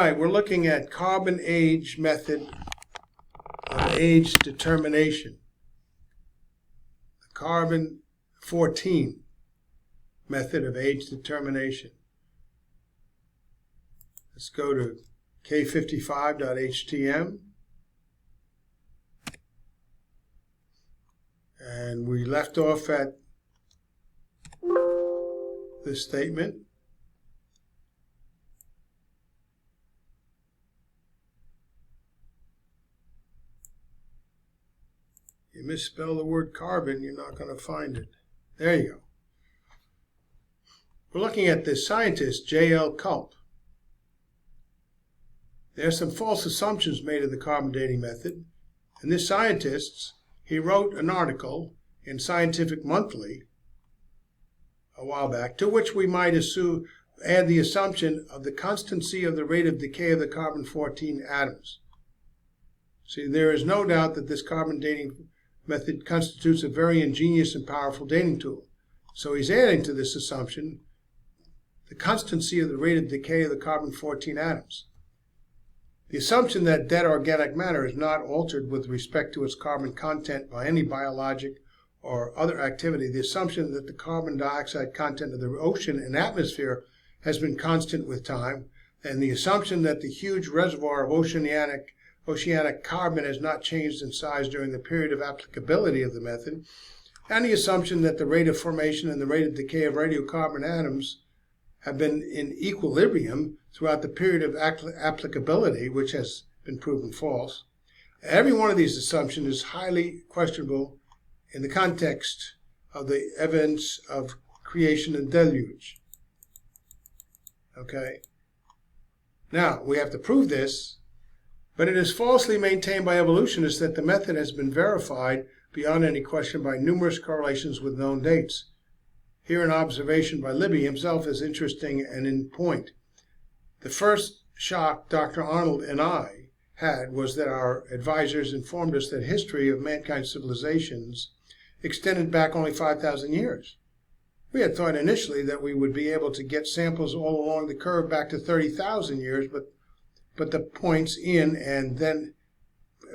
Tonight we're looking at carbon age method of age determination. The carbon 14 method of age determination. Let's go to k55.htm. And we left off at this statement. You misspell the word carbon, you're not going to find it. There you go. We're looking at this scientist, J.L. Culp. There are some false assumptions made of the carbon dating method. And this scientist, he wrote an article in Scientific Monthly a while back, to which we might add the assumption of the constancy of the rate of decay of the carbon-14 atoms. See, there is no doubt that this carbon dating method constitutes a very ingenious and powerful dating tool. So he's adding to this assumption the constancy of the rate of decay of the carbon-14 atoms. The assumption that dead organic matter is not altered with respect to its carbon content by any biologic or other activity, the assumption that the carbon dioxide content of the ocean and atmosphere has been constant with time, and the assumption that the huge reservoir of oceanic carbon has not changed in size during the period of applicability of the method, and the assumption that the rate of formation and the rate of decay of radiocarbon atoms have been in equilibrium throughout the period of applicability, which has been proven false. Every one of these assumptions is highly questionable in the context of the events of creation and deluge. Okay? Now, we have to prove this, but it is falsely maintained by evolutionists that the method has been verified beyond any question by numerous correlations with known dates. Here an observation by Libby himself is interesting and in point. The first shock Dr. Arnold and I had was that our advisors informed us that history of mankind's civilizations extended back only 5,000 years. We had thought initially that we would be able to get samples all along the curve back to 30,000 years, but the points in and then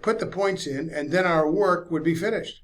put the points in, and then our work would be finished.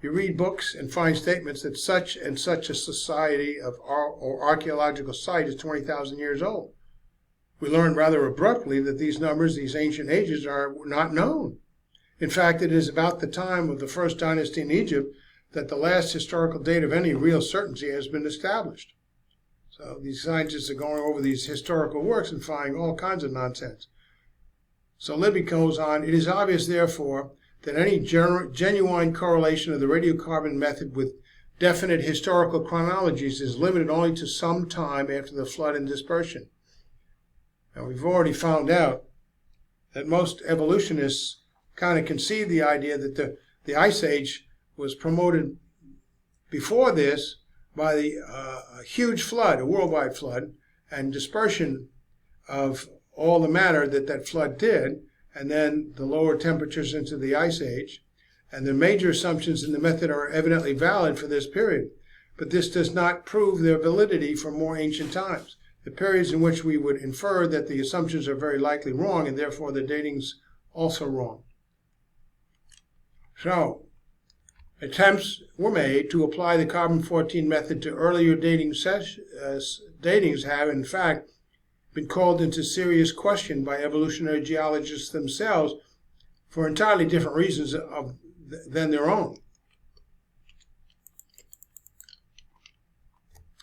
You read books and find statements that such and such a society or archaeological site is 20,000 years old. We learn rather abruptly that these numbers, these ancient ages, are not known. In fact, it is about the time of the first dynasty in Egypt that the last historical date of any real certainty has been established. So these scientists are going over these historical works and finding all kinds of nonsense. So Libby goes on, it is obvious, therefore, that any genuine correlation of the radiocarbon method with definite historical chronologies is limited only to some time after the flood and dispersion. Now, we've already found out that most evolutionists kind of concede the idea that the Ice Age was promoted before this by a huge flood, a worldwide flood, and dispersion of all the matter that flood did, and then the lower temperatures into the Ice Age. And the major assumptions in the method are evidently valid for this period, but this does not prove their validity for more ancient times, the periods in which we would infer that the assumptions are very likely wrong, and therefore the dating's also wrong. So, attempts were made to apply the carbon-14 method to earlier datings have, in fact, been called into serious question by evolutionary geologists themselves for entirely different reasons than their own.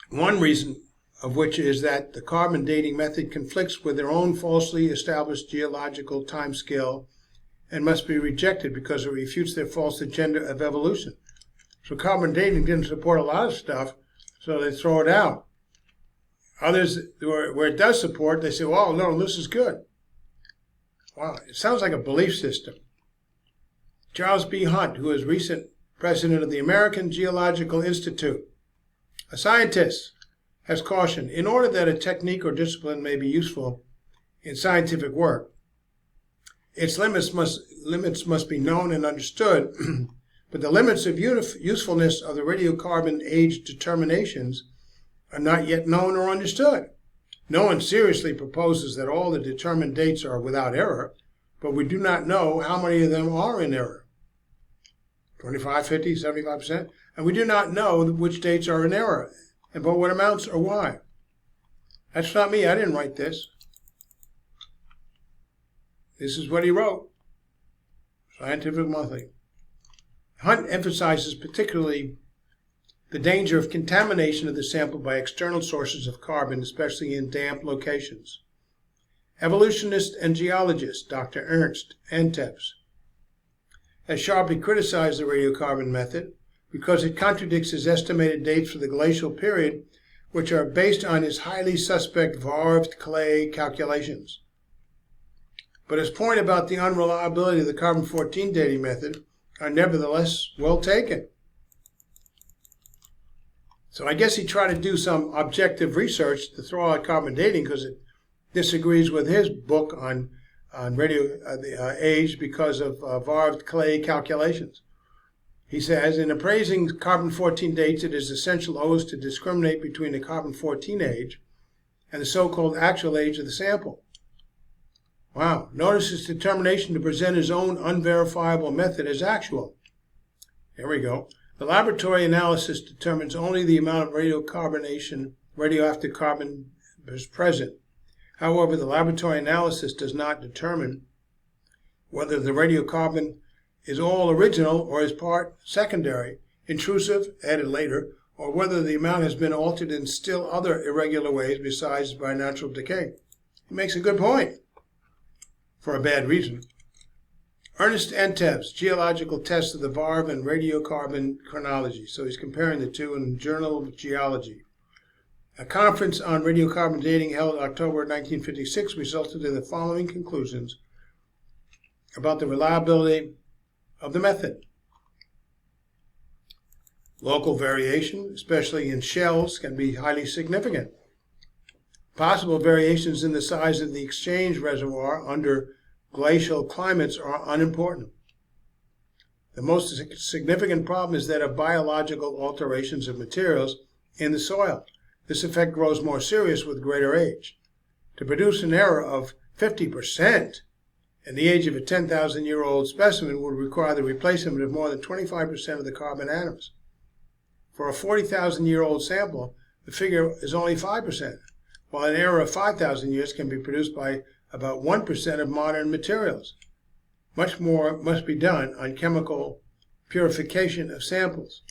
One reason of which is that the carbon dating method conflicts with their own falsely established geological timescale and must be rejected because it refutes their false agenda of evolution. So carbon dating didn't support a lot of stuff, so they throw it out. Others, where it does support, they say, well, no, this is good. Wow, it sounds like a belief system. Charles B. Hunt, who is recent president of the American Geological Institute, a scientist, has cautioned, in order that a technique or discipline may be useful in scientific work, its limits must be known and understood, but the limits of usefulness of the radiocarbon age determinations are not yet known or understood. No one seriously proposes that all the determined dates are without error, but we do not know how many of them are in error. 25, 50, 75%. And we do not know which dates are in error, and by what amounts or why. That's not me. I didn't write this. This is what he wrote. Scientific Monthly. Hunt emphasizes particularly the danger of contamination of the sample by external sources of carbon, especially in damp locations. Evolutionist and geologist Dr. Ernst Antevs has sharply criticized the radiocarbon method because it contradicts his estimated dates for the glacial period, which are based on his highly suspect varved clay calculations. But his point about the unreliability of the carbon-14 dating method are nevertheless well taken. So I guess he tried to do some objective research to throw out carbon dating because it disagrees with his book on age because of varved clay calculations. He says, in appraising carbon-14 dates, it is essential always to discriminate between the carbon-14 age and the so-called actual age of the sample. Wow. Notice his determination to present his own unverifiable method as actual. Here we go. The laboratory analysis determines only the amount of radioactive carbon is present. However, the laboratory analysis does not determine whether the radiocarbon is all original or is part secondary, intrusive, added later, or whether the amount has been altered in still other irregular ways besides by natural decay. He makes a good point, for a bad reason. Ernst Antevs, Geological Tests of the VARV and Radiocarbon Chronology. So he's comparing the two in the Journal of Geology. A conference on radiocarbon dating held in October 1956 resulted in the following conclusions about the reliability of the method. Local variation, especially in shells, can be highly significant. Possible variations in the size of the exchange reservoir under glacial climates are unimportant. The most significant problem is that of biological alterations of materials in the soil. This effect grows more serious with greater age. To produce an error of 50% in the age of a 10,000-year-old specimen would require the replacement of more than 25% of the carbon atoms. For a 40,000-year-old sample, the figure is only 5%, while an error of 5,000 years can be produced by about 1% of modern materials. Much more must be done on chemical purification of samples.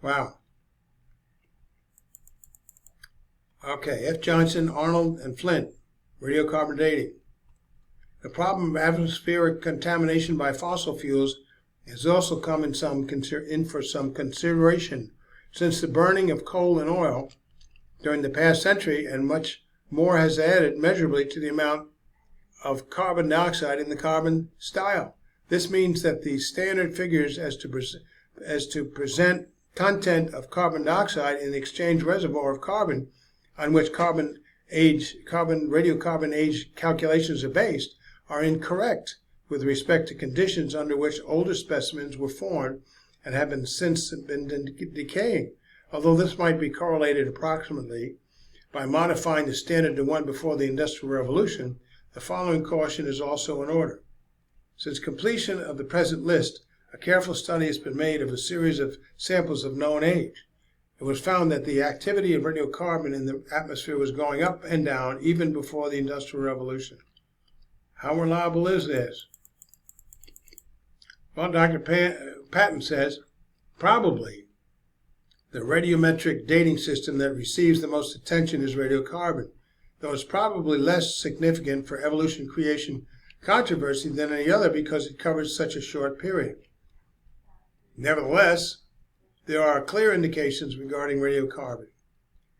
Wow. Okay, F. Johnson, Arnold, and Flint, radiocarbon dating. The problem of atmospheric contamination by fossil fuels has also come in for some consideration since the burning of coal and oil during the past century, and much more has added measurably to the amount of carbon dioxide in the carbon style. This means that the standard figures as to present content of carbon dioxide in the exchange reservoir of carbon on which radiocarbon age calculations are based are incorrect with respect to conditions under which older specimens were formed and have since been decaying. Although this might be correlated approximately by modifying the standard to one before the Industrial Revolution, the following caution is also in order. Since completion of the present list, a careful study has been made of a series of samples of known age. It was found that the activity of radiocarbon in the atmosphere was going up and down even before the Industrial Revolution. How reliable is this? Well, Dr. Patton says, probably the radiometric dating system that receives the most attention is radiocarbon, though it's probably less significant for evolution creation controversy than any other because it covers such a short period. Nevertheless, there are clear indications regarding radiocarbon.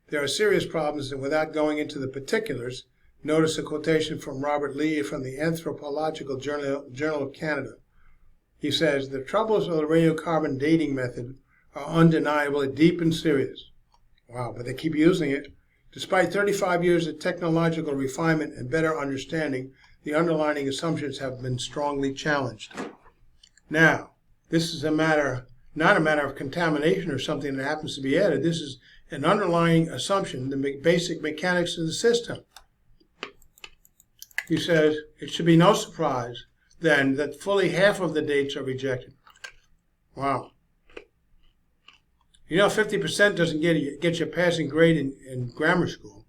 There are serious problems, and without going into the particulars, notice a quotation from Robert Lee from the Anthropological Journal of Canada. He says, "The troubles of the radiocarbon dating method are undeniably deep and serious." Wow, but they keep using it. Despite 35 years of technological refinement and better understanding, the underlying assumptions have been strongly challenged. Now, this is not a matter of contamination or something that happens to be added. This is an underlying assumption, the basic mechanics of the system. He says, it should be no surprise, then, that fully half of the dates are rejected. Wow. You know, 50% doesn't get you a passing grade in grammar school.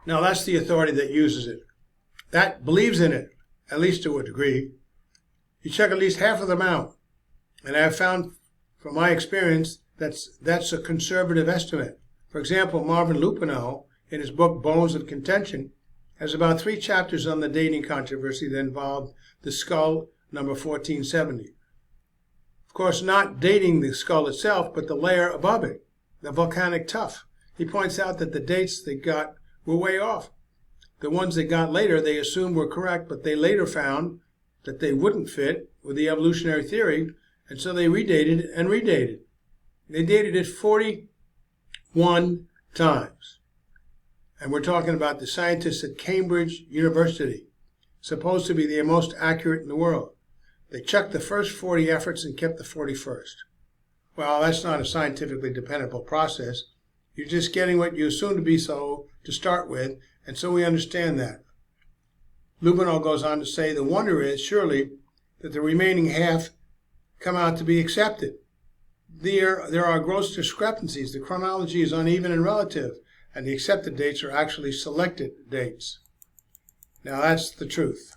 Now, that's the authority that uses it. That believes in it, at least to a degree. You check at least half of them out. And I've found, from my experience, that's a conservative estimate. For example, Marvin Lupino, in his book Bones of Contention, has about 3 chapters on the dating controversy that involved the skull number 1470. Of course, not dating the skull itself, but the layer above it, the volcanic tuff. He points out that the dates they got were way off. The ones they got later, they assumed were correct, but they later found that they wouldn't fit with the evolutionary theory, and so they redated and redated. They dated it 41 times. And we're talking about the scientists at Cambridge University, supposed to be the most accurate in the world. They checked the first 40 efforts and kept the 41st. Well, that's not a scientifically dependable process. You're just getting what you assume to be so to start with, and so we understand that. Lupino goes on to say, the wonder is, surely, that the remaining half come out to be accepted. There are gross discrepancies. The chronology is uneven and relative, and the accepted dates are actually selected dates. Now, that's the truth.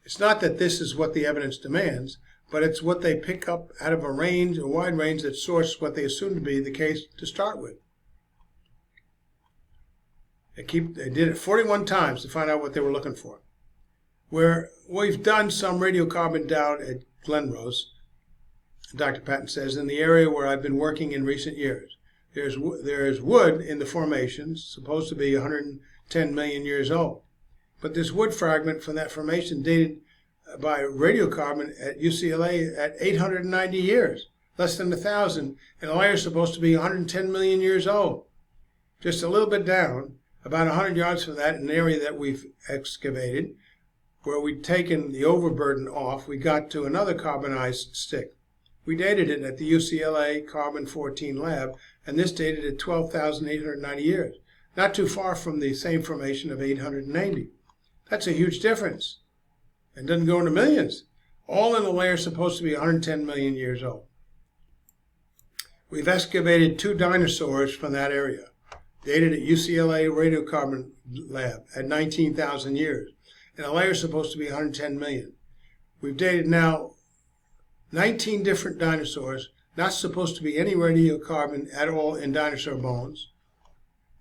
It's not that this is what the evidence demands, but it's what they pick up out of a wide range that sources what they assume to be the case to start with. They did it 41 times to find out what they were looking for. Where we've done some radiocarbon doubt at Glenrose, Dr. Patton says, in the area where I've been working in recent years. There is wood in the formations, supposed to be 110 million years old. But this wood fragment from that formation dated by radiocarbon at UCLA at 890 years, less than 1,000, and the layer is supposed to be 110 million years old. Just a little bit down, about 100 yards from that, in an area that we've excavated, where we'd taken the overburden off, we got to another carbonized stick. We dated it at the UCLA Carbon-14 lab, and this dated at 12,890 years, not too far from the same formation of 890. That's a huge difference, and doesn't go into millions. All in the layer supposed to be 110 million years old. We've excavated 2 dinosaurs from that area, dated at UCLA Radiocarbon lab at 19,000 years, and the layer is supposed to be 110 million. We've dated now 19 different dinosaurs, not supposed to be any radiocarbon at all in dinosaur bones.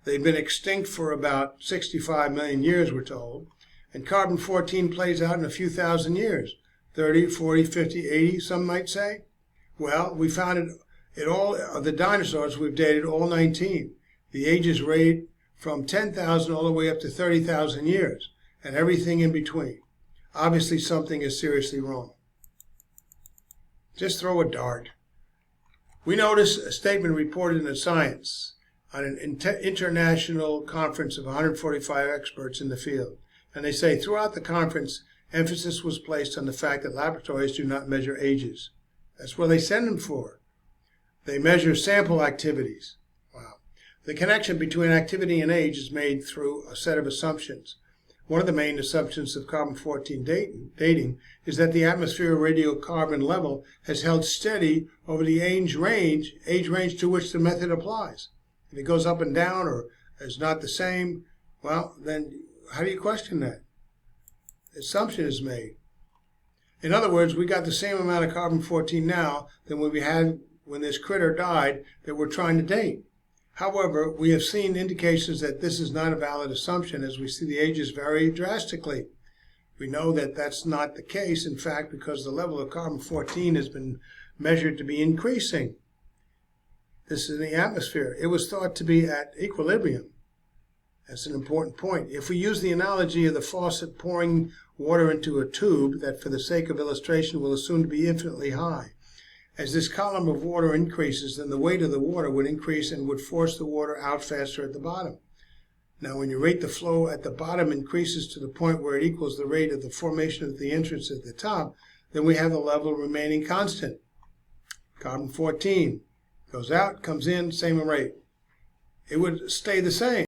They've been extinct for about 65 million years, we're told. And carbon-14 plays out in a few thousand years, 30, 40, 50, 80, some might say. Well, we found it all of the dinosaurs we've dated, all 19. The ages range from 10,000 all the way up to 30,000 years, and everything in between. Obviously, something is seriously wrong. Just throw a dart. We notice a statement reported in Science on an international conference of 145 experts in the field. And they say, throughout the conference, emphasis was placed on the fact that laboratories do not measure ages. That's what they send them for. They measure sample activities. Wow. The connection between activity and age is made through a set of assumptions. One of the main assumptions of carbon-14 dating is that the atmosphere radiocarbon level has held steady over the age range to which the method applies. If it goes up and down or is not the same, well, then how do you question that? The assumption is made. In other words, we got the same amount of carbon-14 now than we had when this critter died that we're trying to date. However, we have seen indications that this is not a valid assumption as we see the ages vary drastically. We know that that's not the case, in fact, because the level of carbon-14 has been measured to be increasing. This is in the atmosphere. It was thought to be at equilibrium. That's an important point. If we use the analogy of the faucet pouring water into a tube that, for the sake of illustration, will assume to be infinitely high, as this column of water increases, then the weight of the water would increase and would force the water out faster at the bottom. Now, when you rate the flow at the bottom increases to the point where it equals the rate of the formation of the entrance at the top, then we have the level remaining constant. Carbon-14 Goes out, comes in, same rate. It would stay the same.